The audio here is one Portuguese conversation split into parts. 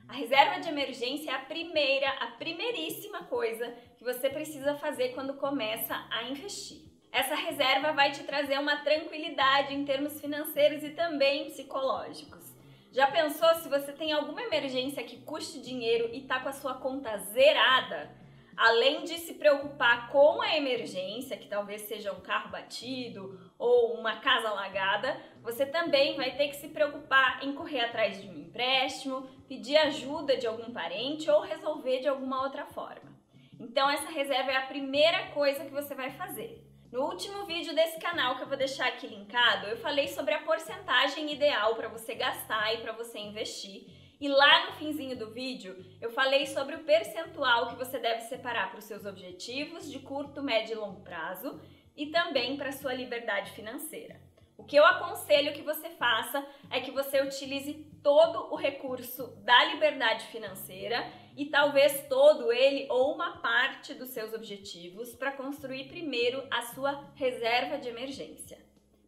A reserva de emergência é a primeiríssima coisa que você precisa fazer quando começa a investir. Essa reserva vai te trazer uma tranquilidade em termos financeiros e também psicológicos. Já pensou se você tem alguma emergência que custe dinheiro e está com a sua conta zerada? Além de se preocupar com a emergência, que talvez seja um carro batido ou uma casa alagada, você também vai ter que se preocupar em correr atrás de um empréstimo, pedir ajuda de algum parente ou resolver de alguma outra forma. Então essa reserva é a primeira coisa que você vai fazer. No último vídeo desse canal, que eu vou deixar aqui linkado, eu falei sobre a porcentagem ideal para você gastar e para você investir. E lá no finzinho do vídeo, eu falei sobre o percentual que você deve separar para os seus objetivos de curto, médio e longo prazo e também para a sua liberdade financeira. O que eu aconselho que você faça é que você utilize todo o recurso da liberdade financeira e talvez todo ele ou uma parte dos seus objetivos para construir primeiro a sua reserva de emergência.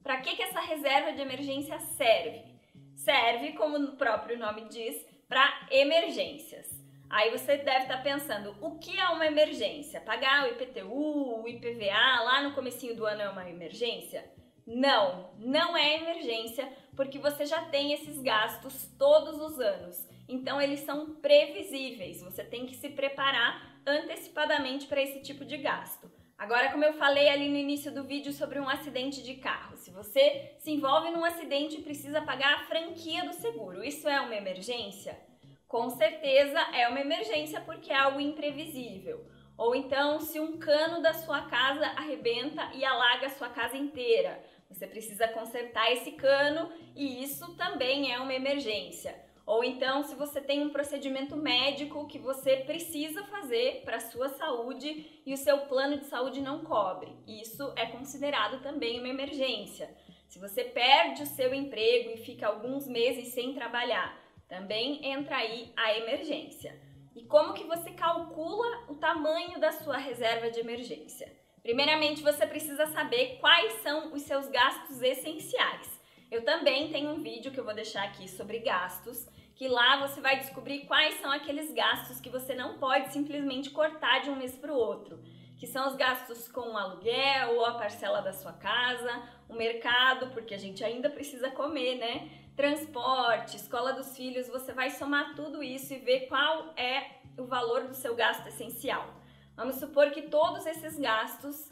Para que essa reserva de emergência serve? Serve, como o próprio nome diz, para emergências. Aí você deve estar pensando, o que é uma emergência? Pagar o IPTU, o IPVA lá no comecinho do ano é uma emergência? Não, não é emergência, porque você já tem esses gastos todos os anos. Então eles são previsíveis, você tem que se preparar antecipadamente para esse tipo de gasto. Agora, como eu falei ali no início do vídeo sobre um acidente de carro, se você se envolve num acidente e precisa pagar a franquia do seguro, isso é uma emergência? Com certeza é uma emergência porque é algo imprevisível. Ou então, se um cano da sua casa arrebenta e alaga a sua casa inteira, você precisa consertar esse cano e isso também é uma emergência. Ou então, se você tem um procedimento médico que você precisa fazer para a sua saúde e o seu plano de saúde não cobre, isso é considerado também uma emergência. Se você perde o seu emprego e fica alguns meses sem trabalhar, também entra aí a emergência. E como que você calcula o tamanho da sua reserva de emergência? Primeiramente, você precisa saber quais são os seus gastos essenciais. Eu também tenho um vídeo que eu vou deixar aqui sobre gastos, que lá você vai descobrir quais são aqueles gastos que você não pode simplesmente cortar de um mês para o outro, que são os gastos com o aluguel ou a parcela da sua casa, o mercado, porque a gente ainda precisa comer, né? Transporte, escola dos filhos, você vai somar tudo isso e ver qual é o valor do seu gasto essencial. Vamos supor que todos esses gastos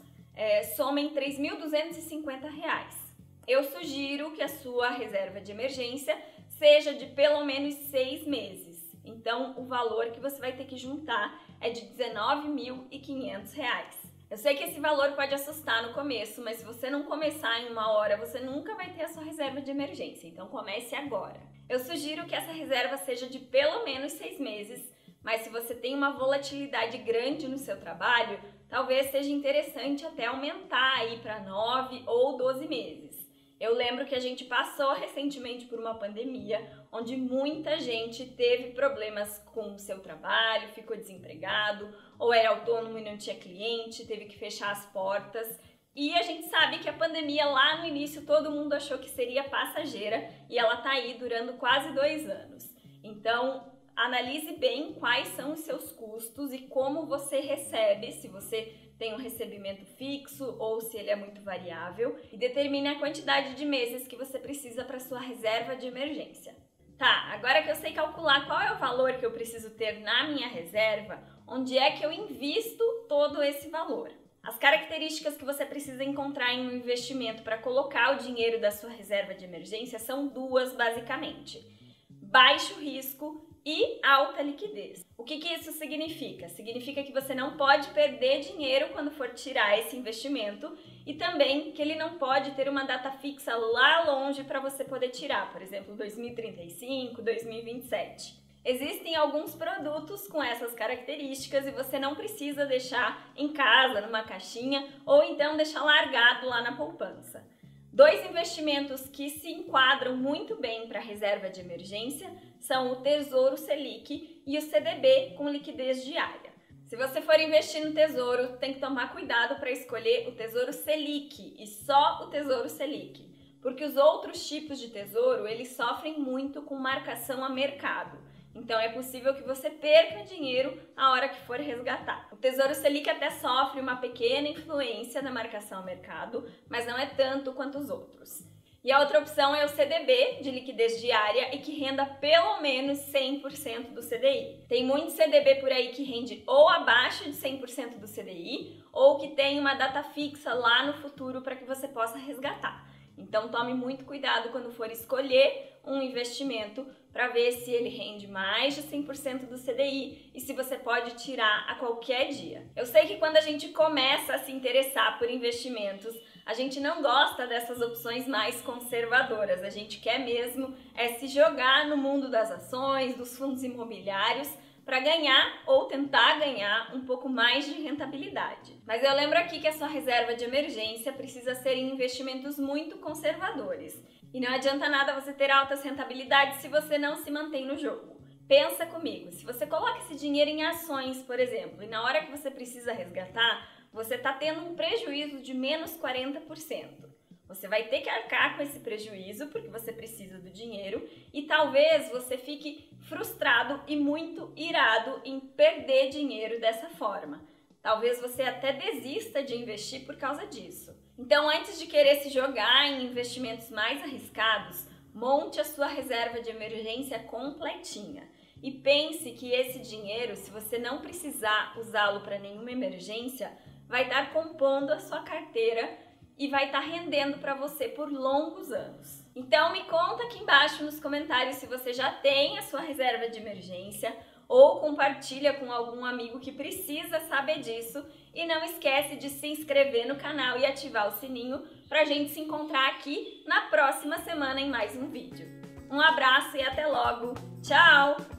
somem R$ 3.250. Eu sugiro que a sua reserva de emergência seja de pelo menos 6 meses. Então, o valor que você vai ter que juntar é de R$ 19.500. Eu sei que esse valor pode assustar no começo, mas se você não começar em uma hora, você nunca vai ter a sua reserva de emergência. Então, comece agora. Eu sugiro que essa reserva seja de pelo menos 6 meses, mas se você tem uma volatilidade grande no seu trabalho, talvez seja interessante até aumentar aí para 9 ou 12 meses. Eu lembro que a gente passou recentemente por uma pandemia, onde muita gente teve problemas com o seu trabalho, ficou desempregado, ou era autônomo e não tinha cliente, teve que fechar as portas. E a gente sabe que a pandemia lá no início todo mundo achou que seria passageira e ela tá aí durando quase 2 anos. Então, analise bem quais são os seus custos e como você recebe, se você tem um recebimento fixo ou se ele é muito variável, e determine a quantidade de meses que você precisa para sua reserva de emergência. Tá, agora que eu sei calcular qual é o valor que eu preciso ter na minha reserva, onde é que eu invisto todo esse valor? As características que você precisa encontrar em um investimento para colocar o dinheiro da sua reserva de emergência são duas, basicamente: baixo risco e alta liquidez. O que isso significa? Significa que você não pode perder dinheiro quando for tirar esse investimento e também que ele não pode ter uma data fixa lá longe para você poder tirar, por exemplo, 2035, 2027. Existem alguns produtos com essas características e você não precisa deixar em casa, numa caixinha, ou então deixar largado lá na poupança. 2 investimentos que se enquadram muito bem para a reserva de emergência são o Tesouro Selic e o CDB com liquidez diária. Se você for investir no Tesouro, tem que tomar cuidado para escolher o Tesouro Selic e só o Tesouro Selic, porque os outros tipos de tesouro eles sofrem muito com marcação a mercado. Então é possível que você perca dinheiro a hora que for resgatar. O Tesouro Selic até sofre uma pequena influência na marcação ao mercado, mas não é tanto quanto os outros. E a outra opção é o CDB, de liquidez diária, e que renda pelo menos 100% do CDI. Tem muito CDB por aí que rende ou abaixo de 100% do CDI, ou que tem uma data fixa lá no futuro para que você possa resgatar. Então tome muito cuidado quando for escolher um investimento para ver se ele rende mais de 100% do CDI e se você pode tirar a qualquer dia. Eu sei que quando a gente começa a se interessar por investimentos, a gente não gosta dessas opções mais conservadoras. A gente quer mesmo se jogar no mundo das ações, dos fundos imobiliários, para ganhar ou tentar ganhar um pouco mais de rentabilidade. Mas eu lembro aqui que a sua reserva de emergência precisa ser em investimentos muito conservadores. E não adianta nada você ter altas rentabilidades se você não se mantém no jogo. Pensa comigo, se você coloca esse dinheiro em ações, por exemplo, e na hora que você precisa resgatar, você está tendo um prejuízo de menos 40%. Você vai ter que arcar com esse prejuízo porque você precisa do dinheiro e talvez você fique frustrado e muito irado em perder dinheiro dessa forma. Talvez você até desista de investir por causa disso. Então, antes de querer se jogar em investimentos mais arriscados, monte a sua reserva de emergência completinha. E pense que esse dinheiro, se você não precisar usá-lo para nenhuma emergência, vai estar compondo a sua carteira e vai estar rendendo para você por longos anos. Então me conta aqui embaixo nos comentários se você já tem a sua reserva de emergência ou compartilha com algum amigo que precisa saber disso e não esquece de se inscrever no canal e ativar o sininho para a gente se encontrar aqui na próxima semana em mais um vídeo. Um abraço e até logo! Tchau!